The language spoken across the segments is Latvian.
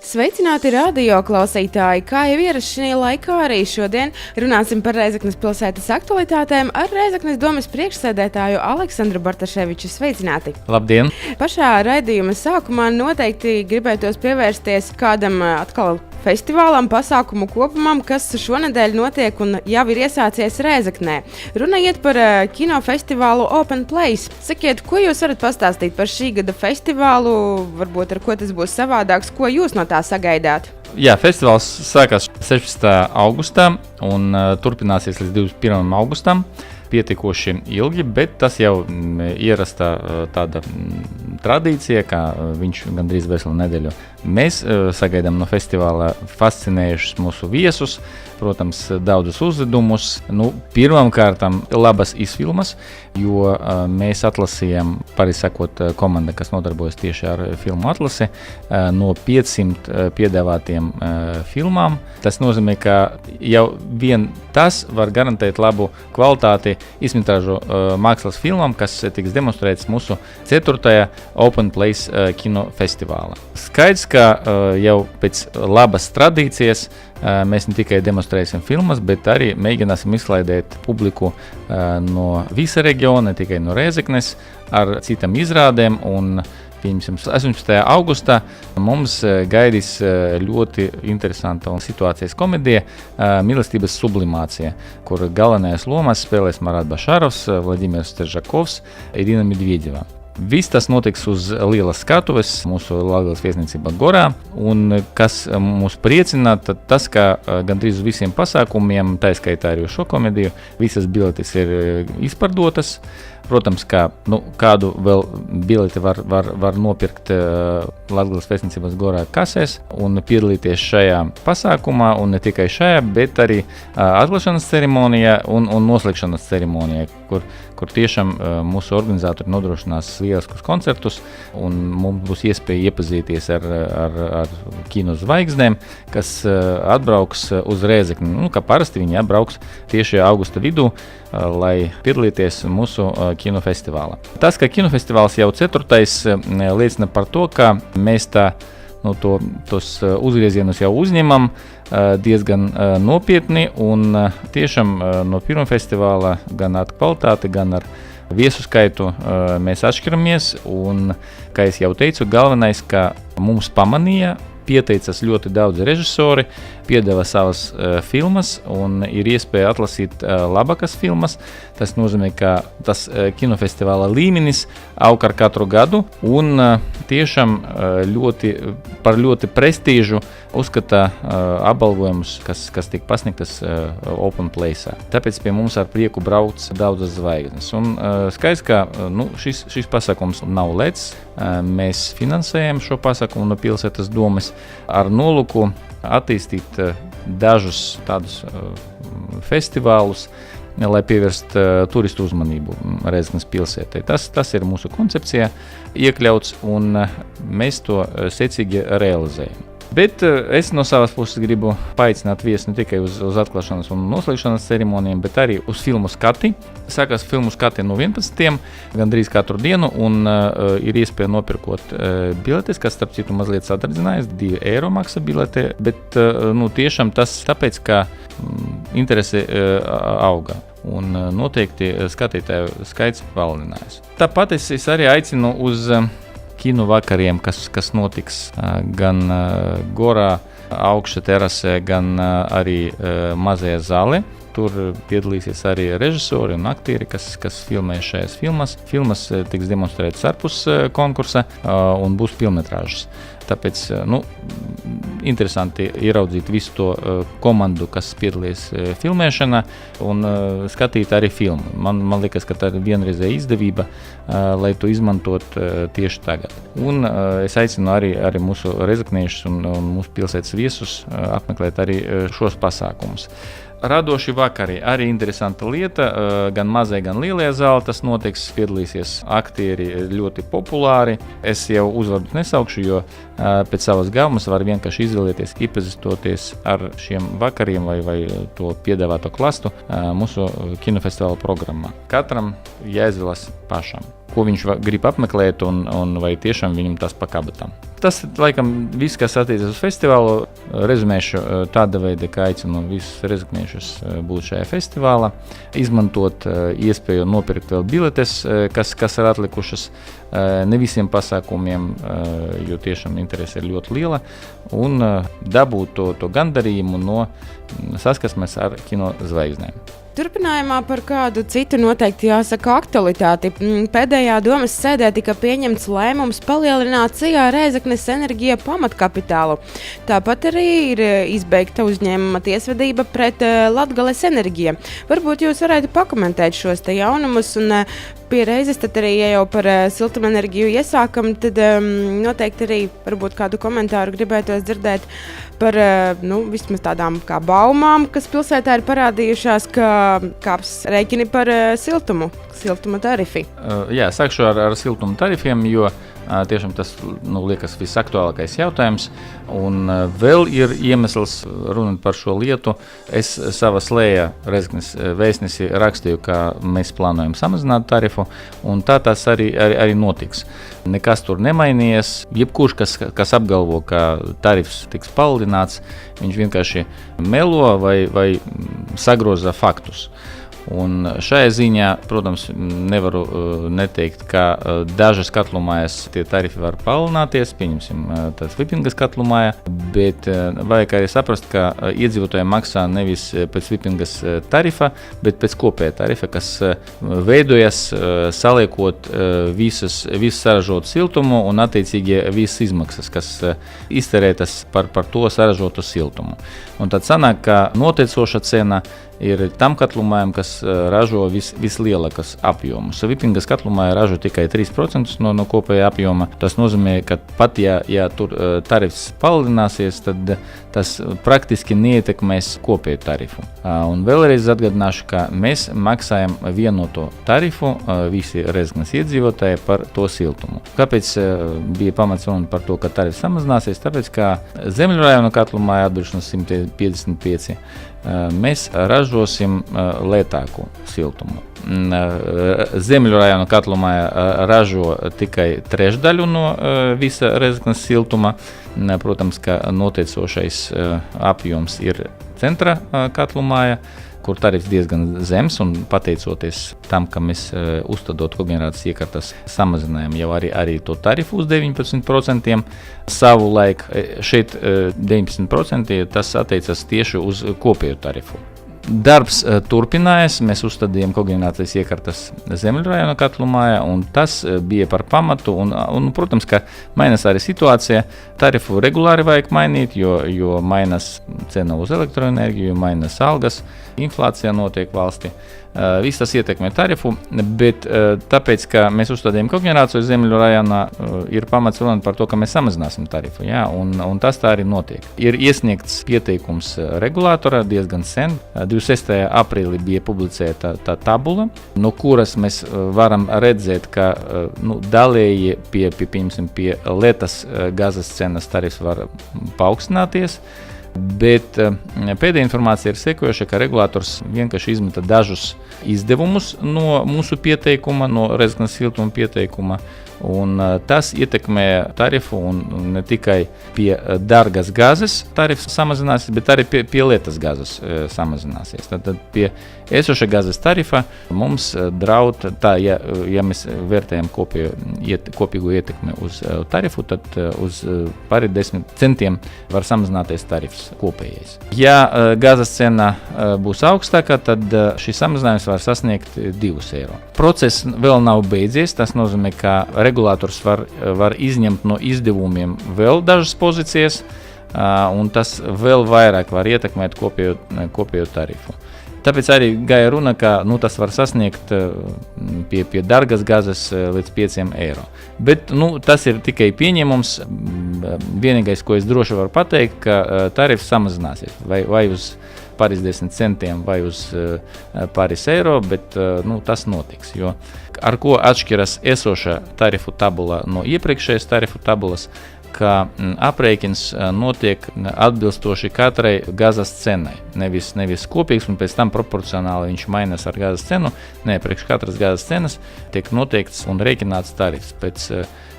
Sveicināti radio klausītāji! Kā jau ierasts šajā laikā, arī šodien runāsim par Rēzeknes pilsētas aktualitātēm ar Rēzeknes domes priekšsēdētāju Aleksandru Bartaševiču. Sveicināti! Labdien! Pašā raidījuma sākumā noteikti gribētos pievērsties kādam atkal festivālam, pasākumu kopumam, kas šonedēļ notiek un jau ir iesācies Rēzeknē. Runa iet par kinofestivālu Open Place. Sakiet, ko jūs varat pastāstīt par šī gada festivālu, varbūt ar ko tas būs savādāks, ko jūs no tā sagaidāt? Jā, festivāls sākās 16. augustā un turpināsies līdz 21. augustam. Pietiekoši ilgi, bet tas jau ierasta tāda tradīcija, kā viņš gandrīz veselu nedēļu. Mēs sagaidām no festivāla fascinējušus mūsu viesus, protams, daudzus uzvedumus. Pirmkārtām labas izfilmas, jo mēs atlasījām, pareizi sakot, komanda, kas nodarbojas tieši ar filmu atlasi, no 500 piedāvātiem filmām. Tas nozīmē, ka jau vien tas var garantēt labu kvalitāti izmetāžu mākslas filmām, kas tiks demonstrētas mūsu 4. Open Place kinofestivālā. Skaidrs, ka jau pēc labas tradīcijas mēs ne tikai demonstrēsim filmas, bet arī mēģināsim izklaidēt publiku no visa reģiona, ne tikai no Rēzeknes, ar citām izrādēm. Un 18. augustā mums gaidīs ļoti interesanta situācijas komēdija Mīlestības sublimācija, kur galvenajās lomās spēlēs Marats Bašarovs, Vladimirs Teržakovs, Irina Medvedeva. Viss tas notiks uz lielas skatuves mūsu Latgales viesnīcībā Gorā, un kas mūs priecina, tad tas, ka gandrīz uz visiem pasākumiem, tā skaitā arī uz šo komēdiju, visas biletes ir izpardotas. Protams, ka kādu vēl bileti var nopirkt Latgales viesnīcības Gorā kasēs un piedalīties šajā pasākumā, un ne tikai šajā, bet arī atklāšanas ceremonijā un noslēgšanas ceremonijā, kur tiešām mūsu organizatori nodrošinās lieliskus koncertus, un mums būs iespēja iepazīties ar kino zvaigznēm, kas atbrauks uz Rēzekni. Kā parasti viņi atbrauks tieši augusta vidū, lai piedalīties mūsu kinofestivālā. Tas, ka kinofestivāls jau 4. liecina par to, ka mēs tos uzgriezienus jau uzņemam diezgan nopietni, un tiešām no pirmā festivāla gan ar kvalitāti, gan ar viesu skaitu mēs atšķiramies, un, kā es jau teicu, galvenais, ka mums pamanīja, pieteicas ļoti daudz režisori, piedāvā savas filmas un ir iespēja atlasīt labākas filmas. Tas nozīmē, ka tas kinofestivāla līmenis aug ar katru gadu, un tiešām par ļoti prestīžu uzskata apbalvojumus, kas tiek pasniegtas Open Place. Tāpēc pie mums ar prieku brauc daudzas zvaigznes. Un skaidrs, ka šis pasākums nav lēts. Mēs finansējam šo pasākumu no pilsētas domes ar nolūku attīstīt dažus tādus festivālus, lai pievērst turistu uzmanību Rēzeknes pilsētai. Tas ir mūsu koncepcijā iekļauts, un mēs to secīgi realizējam. Bet es no savas puses gribu paaicināt viesus ne tikai uz atklāšanas un noslēgšanas ceremonijām, bet arī uz filmu skati. Sākās filmu skati no 11. gandrīz katru dienu, un ir iespēja nopirkot biletes, kas starp citu mazliet sadardzinājās, 2 eiro maksa bilete, bet tiešām tas tāpēc, ka interese auga. Un noteikti skatītāju skaits palielinājās. Tāpat es arī aicinu uz kino vakariem, kas notiks gan Gorā, augša terasē, gan arī mazajā zālē. Tur piedalīsies arī režisori un aktieri, kas filmē šajās filmas. Filmas tiks demonstrētas ārpus konkursa un būs filmetrāžas. Tāpēc interesanti ieraudzīt visu to komandu, kas piedalīs filmēšanā, un skatīt arī filmu. Man liekas, ka tā ir vienreizēja izdevība, lai to izmantot tieši tagad. Un es aicinu arī mūsu rēzekniešus un mūsu pilsētas viesus apmeklēt arī šos pasākumus. Radoši vakari arī interesanta lieta, gan mazajā, gan lielajā zālē tas notiks, piedalīsies aktieri ļoti populāri. Es jau uzvārdus nesaukšu, jo pēc savas gaumas var vienkārši izvēlēties, iepazīstoties ar šiem vakariem vai to piedāvāto klastu mūsu kinofestivāla programmā. Katram jāizvēlas pašam, ko viņš grib apmeklēt un vai tiešām viņam tas pakabatām. Tas, laikam, viss, kas attiecas uz festivālu, rezumēšu tāda veida, ka aicinu visus rezekniešus būt šajā festivālā, izmantot iespēju nopirkt vēl biletes, kas ir atlikušas ne visiem pasākumiem, jo tiešām interese ir ļoti liela, un dabūt to gandarījumu no saskarsmes ar kino zvaigznēm. Turpinājumā par kādu citu noteikti jāsaka aktualitāti. Pēdējā domas sēdē tika pieņemts lēmums palielināt CIA Rēzeknes Enerģija pamatkapitālu. Tāpat arī ir izbeigta uzņēmuma tiesvedība pret Latgales Enerģija. Varbūt jūs varētu pakomentēt šos te jaunumus un pie reizes tad arī, ja jau par siltumenerģiju iesākam, tad noteikti arī varbūt kādu komentāru gribētos dzirdēt par vismaz tādām kā baumām, kas pilsētā ir parādījušās, ka kāps rēķini par siltuma tarifi. Jā, sākšu ar siltuma tarifiem, jo tiešām tas liekas visaktuālākais jautājums. Un vēl ir iemesls runāt par šo lietu. Es savā slējā Rēzeknes vēstnesī rakstīju, ka mēs plānojam samazināt tarifu, un tā tas arī notiks. Nekas tur nemainījies. Jebkurš, kas apgalvo, ka tarifs tiks palielināts, viņš vienkārši melo vai sagroza faktus. Un šajā ziņā, protams, nevaru neteikt, ka dažas katlumājas tie tarifi var palielināties, pieņemsim tāds Vipingas katlumāja, bet vajag arī saprast, ka iedzīvotājiem maksā nevis pēc Vipingas tarifa, bet pēc kopēja tarifa, kas veidojas saliekot visu saražotu siltumu un attiecīgi visas izmaksas, kas izterētas par to saražotu siltumu. Un tad sanāk, ka noteicoša cena ir tam katlumājam, kas ražo vislielākas apjomus. Vipingas katlumāja ražo tikai 3% no kopējā apjoma. Tas nozīmē, ka pat ja tur tarifs palielināsies, tad tas praktiski neietekmēs kopēju tarifu. Un vēlreiz atgādināšu, ka mēs maksājam vienoto tarifu visi Rēzeknes iedzīvotāji par to siltumu. Kāpēc bija pamats runāt par to, ka tarifs samazināsies? Tāpēc, ka Zemļu rajona katlumāja atbilšana 155 mēs ražosim lētāku siltumu. Zemļu rajona katlumāja ražo tikai trešdaļu no visa Rēzeknes siltuma. Protams, ka noteicošais apjoms ir centra katlumāja, kur tarifs diezgan zems, un pateicoties tam, ka mēs uzstādot koģenerācijas iekārtas samazinājām jau arī to tarifu uz 19%, savulaik šeit 19% tas attiecas tieši uz kopējo tarifu. Darbs turpinājās, mēs uzstādījām koģenerācijas iekārtas Zemļu rajona katlumāja, un tas bija par pamatu, un protams, ka mainās arī situācija. Tarifu regulāri vajag mainīt, jo mainās cena uz elektroenerģiju, mainās algas, inflācija notiek valstī. Viss tas ietekmē tarifu, bet tāpēc, ka mēs uzstādījām koģenerāciju Zemļu rajonā, ir pamats runāt par to, ka mēs samazināsim tarifu, jā, un tas tā arī notiek. Ir iesniegts pieteikums regulātorā diezgan sen. 26. aprīlī bija publicēta tā tabula, no kuras mēs varam redzēt, ka dalēji pie lētas gazas cenas tarifs var paaugstināties. Bet pēdējā informācija ir sekojoša, ka regulators vienkārši izmeta dažus izdevumus no mūsu pieteikuma, no Rēzeknes siltuma pieteikuma, un tas ietekmē tarifu, un ne tikai pie dārgas gāzes tarifs samazināsies, bet arī pie lētas gāzes samazināsies. Tad pie esoša gāzes tarifa mums draud, tā, ja mēs vērtējam kopīgo ietekmi uz tarifu, tad uz pāri 10 centiem var samazināties tarifs kopējais. Ja gāzes cena būs augstāka, tad šis samazinājums var sasniegt 2 eiro. Process vēl nav beidzies, tas nozīmē, ka regulators var izņemt no izdevumiem vēl dažas pozīcijas, un tas vēl vairāk var ietekmēt kopējo tarifu. Tāpēc arī gāja runa, ka tas var sasniegt pie dārgas gāzes līdz 5 eiro. Bet tas ir tikai pieņemums. Vienīgais, ko es droši varu pateikt, ka tarifs samazināsies vai uz pāris 10 centiem vai uz pāris eiro, bet tas notiks. Jo ar ko atšķiras esoša tarifu tabula no iepriekšējas tarifu tabulas? ka aprēķins notiek atbilstoši katrai gazas cenai. Nevis kopīgs un pēc tam proporcionāli viņš mainās ar gazas cenu. Nē, priekš katras gazas cenas tiek noteikts un rēķināts tarifs pēc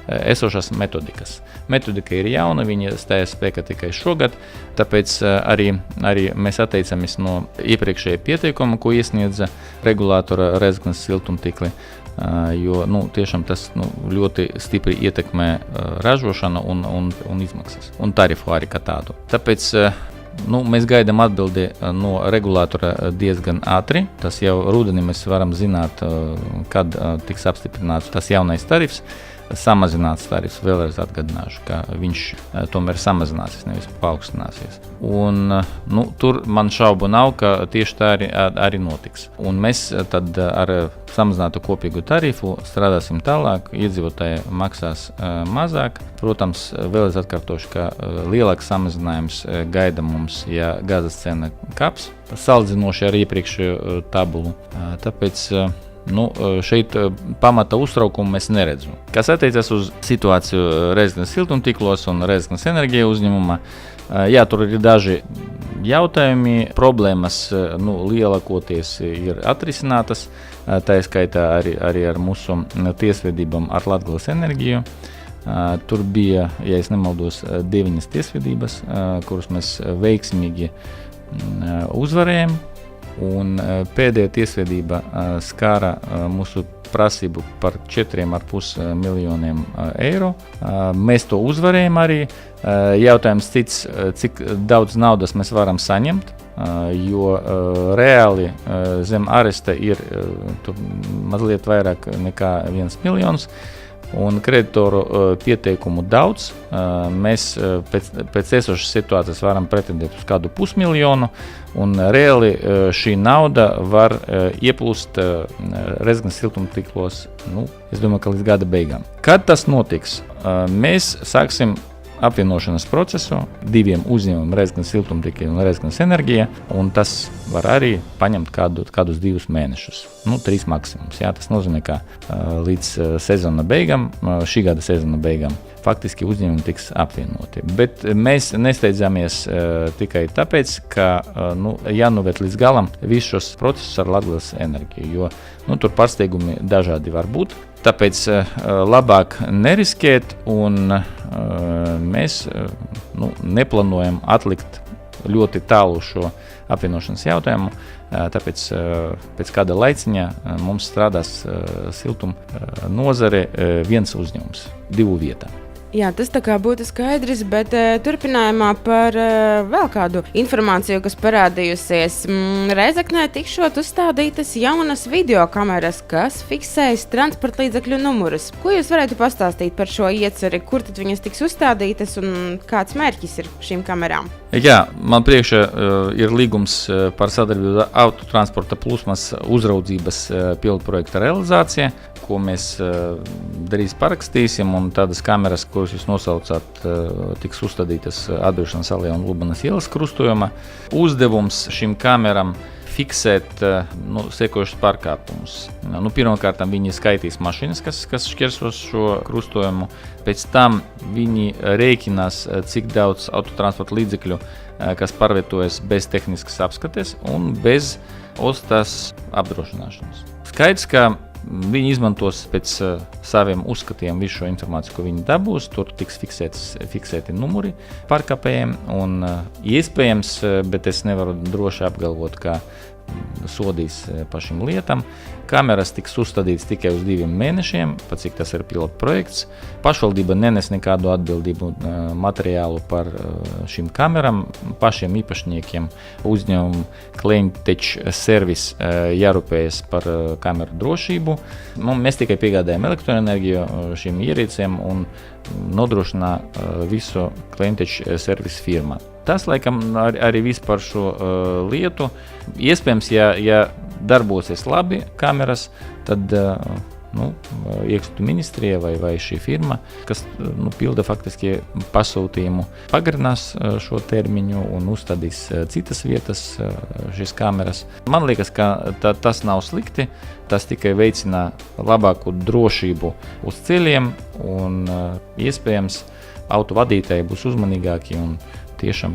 esošās metodikas. Metodika ir jauna, viņa stājās spēkā tikai šogad, tāpēc arī mēs atteicamies no iepriekšējā pieteikuma, ko iesniedza regulātora Rēzeknes siltumtīkli, jo tiešām tas ļoti stipri ietekmē ražošanu un izmaksas, un tarifu arī kā tādu. Tāpēc mēs gaidām atbildi no regulātora diezgan ātri. Tas jau rudenī mēs varam zināt, kad tiks apstiprināts tas jaunais tarifs. Samazināts tarifs, vēlreiz atgādināšu, ka viņš tomēr samazināsies, nevis paaugstināsies. Un tur man šaubu nav, ka tieši tā arī notiks. Un mēs tad ar samazinātu kopīgu tarifu strādāsim tālāk, iedzīvotāji maksās mazāk. Protams, vēlreiz atkārtošu, ka lielāks samazinājums gaida mums, ja gazas cena kaps, salīdzinoši ar iepriekšējo tabulu. Tāpēc šeit pamata uztraukumu mēs neredzam. Kas attiecas uz situāciju Rēzeknes siltumtīklos un Rēzeknes enerģija uzņēmumā, tur ir daži jautājumi, problēmas lielākoties ir atrisinātas, tā skaitā arī ar mūsu tiesvedībām ar Latgales enerģiju. Tur bija, ja es nemaldos, 9 tiesvedības, kuras mēs veiksmīgi uzvarējām. Un pēdējā tiesvedība skāra mūsu prasību par 4,5 miljoniem eiro. Mēs to uzvarējām arī. Jautājums cits, cik daudz naudas mēs varam saņemt, jo reāli zem aresta ir mazliet vairāk nekā 1 miljons. Un kreditoru pieteikumu daudz. Mēs pēc esošas situācijas varam pretendēt uz kādu 500 miljonu, un reāli šī nauda var ieplūst Rēzeknes siltumtīklos, es domāju, ka līdz gada beigām. Kad tas notiks? Mēs sāksim apvienošanas procesu 2 uzņēmumiem, Rēzeknes siltumtīkli un Rēzeknes enerģija, un tas var arī paņemt kādus 2 mēnešus, 3 maksimums. Tas nozīmē, ka līdz sezona beigām, šī gada sezona beigām, faktiski uzņēmumi tiks apvienoti. Bet mēs nesteidzāmies tikai tāpēc, ka jānoved līdz galam visus šos procesus ar Latgales enerģiju, jo tur pārsteigumi dažādi var būt. Tāpēc labāk neriskēt, un mēs neplānojam atlikt ļoti tālu šo apvienošanas jautājumu. Tāpēc pēc kāda laiciņa mums strādās siltuma nozare 1 uzņēmums, 2 vietā. Jā, tas tā kā būtu skaidrs, bet turpinājumā par vēl kādu informāciju, kas parādījusies. Rēzeknē tikšot uzstādītas jaunas videokameras, kas fiksējas transporta līdzekļu numurus. Ko jūs varētu pastāstīt par šo ieceri, kur tad viņas tiks uzstādītas un kāds mērķis ir šīm kamerām? Jā, man priekšā ir līgums par sadarbību autotransporta plūsmas uzraudzības pilotprojekta realizācija, ko mēs drīz parakstīsim, un tādas kameras, kuras jūs nosaucāt, tiks uzstādītas Atbrīvošanas alejā un Lubanas ielas krustojumā. Uzdevums šīm kameram fiksēt sekojušas pārkāpumus. Pirmkārt, viņi skaitīs mašīnas, kas šķērsos šo krustojumu. Pēc tam viņi rēķinās, cik daudz autotransporta līdzekļu, kas pārvietojas bez tehniskas apskates un bez ostas apdrošināšanas. Skaidrs, ka viņi izmantos pēc saviem uzskatiem visu šo informāciju, ko viņi dabūs. Tur tiks fiksēti numuri pārkāpējiem un iespējams, bet es nevaru droši apgalvot, ka sodīs par šīm lietām. Kameras tiks uzstādītas tikai uz 2 mēnešiem, pat cik tas ir pilota projekts. Pašvaldība nenes nekādu atbildību materiālu par šīm kamerām. Pašiem īpašniekiem uzņēmumu Cleantech Service jārūpējas par kameru drošību. Mēs tikai piegādājam elektroenerģiju šīm ierīcēm un nodrošinā visu Cleantech Service firma. Tas, laikam, arī viss par šo lietu. Iespējams, ja darbosies labi kameras, tad iekšlietu ministrija vai šī firma, kas pilda faktiski pasūtījumu, pagarinās šo termiņu un uzstādīs citas vietas šīs kameras. Man liekas, ka tas nav slikti, tas tikai veicina labāku drošību uz ceļiem un iespējams autovadītāji būs uzmanīgāki un tiešām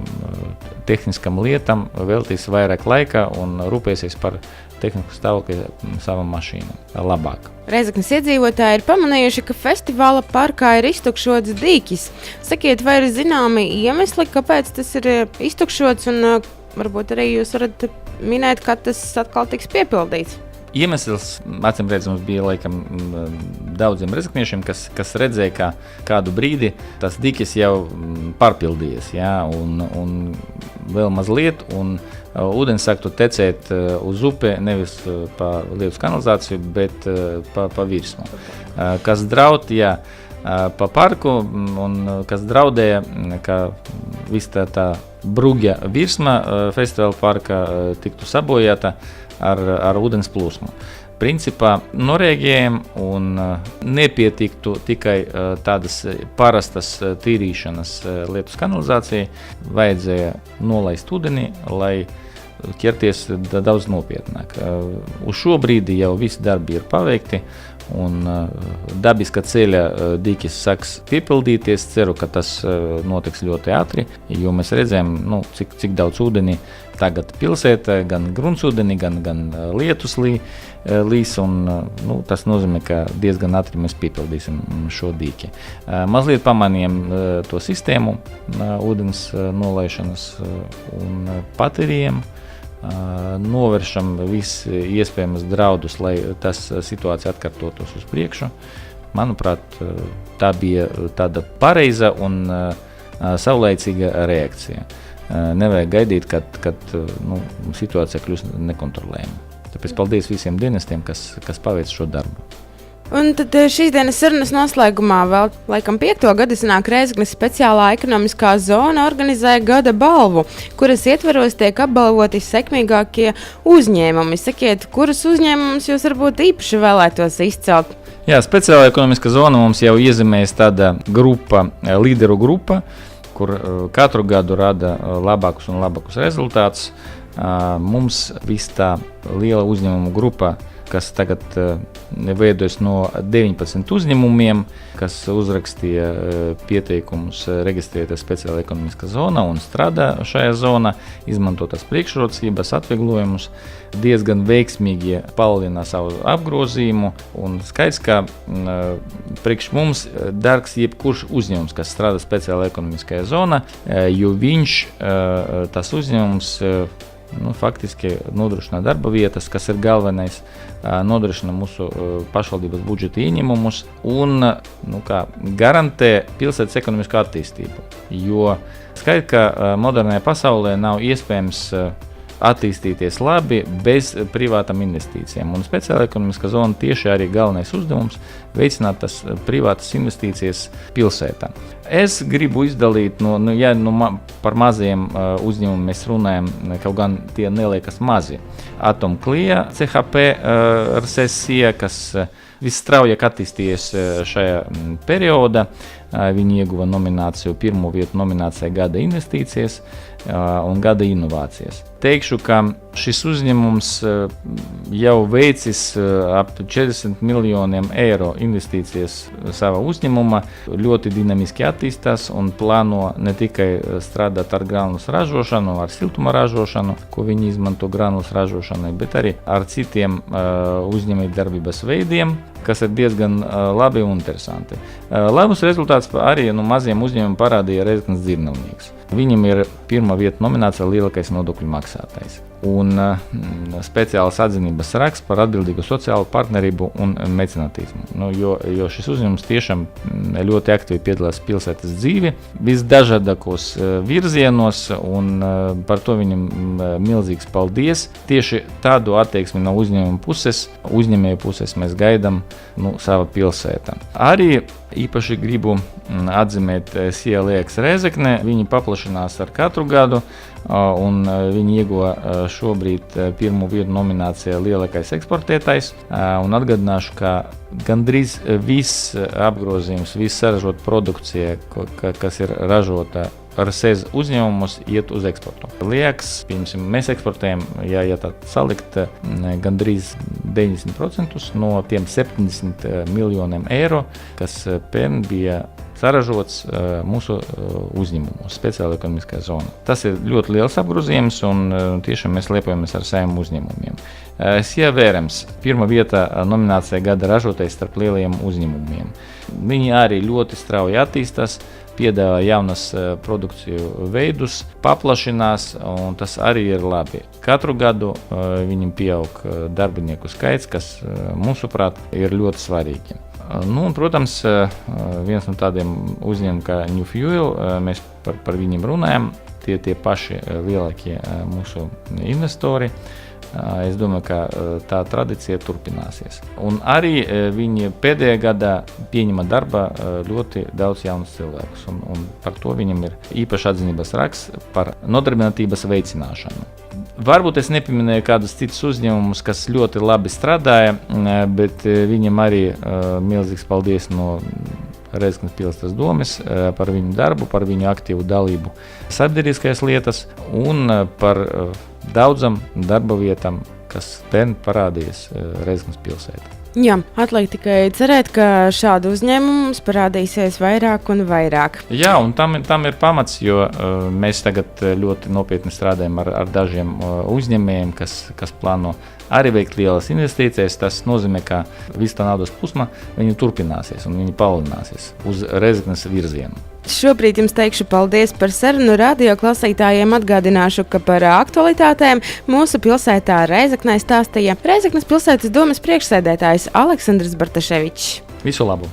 tehniskam lietam veltīs vairāk laika un rūpēsies par tehnisku stāvokli savam mašīnu labāk. Rēzeknes iedzīvotāji ir pamanījuši, ka festivāla parkā ir iztukšots dīķis. Sakiet, vai ir zināmi iemesli, kāpēc tas ir iztukšots, un varbūt arī jūs varat minēt, kad tas atkal tiks piepildīts? Iemesls, acīm redzams, bija laikam daudziem rezekniešiem, kas redzēja, ka kādu brīdi tas dīķis jau pārpildījies, un vēl mazliet, un ūdens sāktu tecēt uz upi, nevis pa Lietuvas kanalizāciju, bet pa virsmu. Kas draud, pa parku, un kas draudēja, ka viss tā brugja virsma festivāla parka tiktu sabojāta ar ūdens plūsmu. Principā norēģējam un nepietiktu tikai tādas parastas tīrīšanas Lietuvas kanalizācijai, vajadzēja nolaist ūdeni, lai ķerties daudz nopietnāk. Uz šo brīdi jau visi darbi ir paveikti, un dabiska ceļa dīķis sāks piepildīties. Ceru, ka tas notiks ļoti ātri, jo mēs redzējām, cik daudz ūdeni tagad pilsētā, gan gruntsūdeni, gan lietus līs, un tas nozīmē, ka diezgan ātri mēs piepildīsim šo dīķi. Mazliet pamanījām to sistēmu ūdens nolaišanas un patērījām, novēršam visus iespējamus draudus, lai tas situācija atkārtotos uz priekšu. Manuprāt, tā bija tāda pareiza un savlaicīga reakcija. Nevajag gaidīt, kad situācija kļūst nekontrolējama. Tāpēc paldies visiem dienestiem, kas paveic šo darbu. Un tad šīs dienas sarunas noslēgumā vēl laikam 5. gadu sanāk Rēzeknes speciālā ekonomiskā zona organizēja gada balvu, kuras ietveros tiek apbalvoti sekmīgākie uzņēmumi. Sakiet, kurus uzņēmumus jūs varbūt īpaši vēlētos izcelt? Jā, speciālā ekonomiskā zona mums jau iezīmējas tāda grupa, līderu grupa, kur katru gadu rada labākus un labākus rezultātus. Mums viss tā liela uzņēmumu grupa, kas tagad veidojas no 19 uzņēmumiem, kas uzrakstīja pieteikumus reģistrēties speciālā ekonomiskā zonā un strādā šajā zonā, izmanto tās priekšrocības, atvieglojumus, diezgan veiksmīgi palielina savu apgrozījumu, un skaidrs, ka priekš mums dārgs jebkurš uzņēmums, kas strādā speciālā ekonomiskajā zonā, jo viņš, tas uzņēmums, faktiski nodrošina darba vietas, kas ir galvenais, nodrošina mūsu pašvaldības budžeta ieņēmumus un garantē pilsētas ekonomisko attīstību. Jo skaidrs, ka modernajā pasaulē nav iespējams attīstīties labi bez privātām investīcijām. Un speciāla ekonomiskā zona tieši arī galvenais uzdevums veicināt tas privātas investīcijas pilsētā. Es gribu izdalīt, par maziem uzņēmumiem mēs runājam, kaut gan tie neliekas mazi. Atomklija, CHP, RSSIE, kas visstraujāk attīstījies šajā periodā. Viņi ieguva nomināciju, pirmo vietu nominācijā gada investīcijas un gada inovācijas. Teikšu, ka šis uzņēmums jau veicis ap 40 miljoniem eiro investīcijas savā uzņēmumā, ļoti dinamiski attīstās un plāno ne tikai strādāt ar granulas ražošanu, ar siltuma ražošanu, ko viņi izmanto granulas ražošanai, bet arī ar citiem uzņēmējdarbības veidiem, kas ir diezgan labi un interesanti. Labus rezultātus arī maziem uzņēmumiem parādīja Rēzeknes dzīvnieks. Viņam ir pirmā vieta nominācijā lielākais nodokļu maksātājs. Un speciāls atzinības raksts par atbildīgu sociālu partnerību un mecenātismu. Jo šis uzņēmums tiešām ļoti aktīvi piedalās pilsētas dzīvi, visdažādākos virzienos, un par to viņam milzīgs paldies. Tieši tādu attieksmi no uzņēmēju puses mēs gaidām savā pilsētā. Arī īpaši gribu atzīmēt SIELEX Rēzekne. Viņi paplašinās ar katru gadu, un viņi ieguva šobrīd pirmo vietu nominācijā lielākais eksportētājs. Un atgādināšu, ka gandrīz viss apgrozījums, viss saražot produkcija, kas ir ražota ar SEZ uzņēmumus, iet uz eksportu. Liekas, mēs eksportējam, ja tā salikt, gandrīz 90% no tiem 70 miljoniem eiro, kas pērn bija saražots mūsu uzņēmumos, speciāli ekonomiskajā zonā. Tas ir ļoti liels apgrozījums, un tiešām mēs lepojamies ar saviem uzņēmumiem. Sija Vērams, pirmā vieta nominācijā gada ražotājs starp lielajiem uzņēmumiem. Viņi arī ļoti strauji attīstās, piedāvā jaunas produkciju veidus, paplašinās, un tas arī ir labi. Katru gadu viņam pieaug darbinieku skaits, kas, mūsuprāt, ir ļoti svarīgi. Nu, un, protams, viens no tādiem uzņēmumiem kā New Fuel, mēs par viņiem runājam, tie paši lielākie mūsu investori. Es domāju, ka tā tradīcija turpināsies. Un arī viņi pēdējā gadā pieņema darbā ļoti daudz jaunus cilvēkus. Un par to viņam ir īpaši atzinības raksts par nodarbinātības veicināšanu. Varbūt es nepieminēju kādus citus uzņēmumus, kas ļoti labi strādāja, bet viņam arī milzīgs paldies no Rēzeknes pilsētas domes par viņu darbu, par viņu aktīvu dalību sabiedriskajās lietas un par daudzam darba vietām, kas pērn parādījies Rēzeknes pilsētā. Jā, atliek tikai cerēt, ka šādu uzņēmumu mums parādīsies vairāk un vairāk. Jā, un tam ir pamats, jo mēs tagad ļoti nopietni strādājam ar dažiem uzņēmējiem, kas plāno arī veikt lielas investīcijas. Tas nozīmē, ka visa tā naudas plūsma turpināsies un viņi palielināsies uz Rēzeknes virzienu. Šobrīd jums teikšu paldies par sarunu. Radio klausītājiem atgādināšu, ka par aktualitātēm mūsu pilsētā Rēzeknē stāstīja Rēzeknes pilsētas domes priekšsēdētājs Aleksandrs Bartaševičs. Visu labu!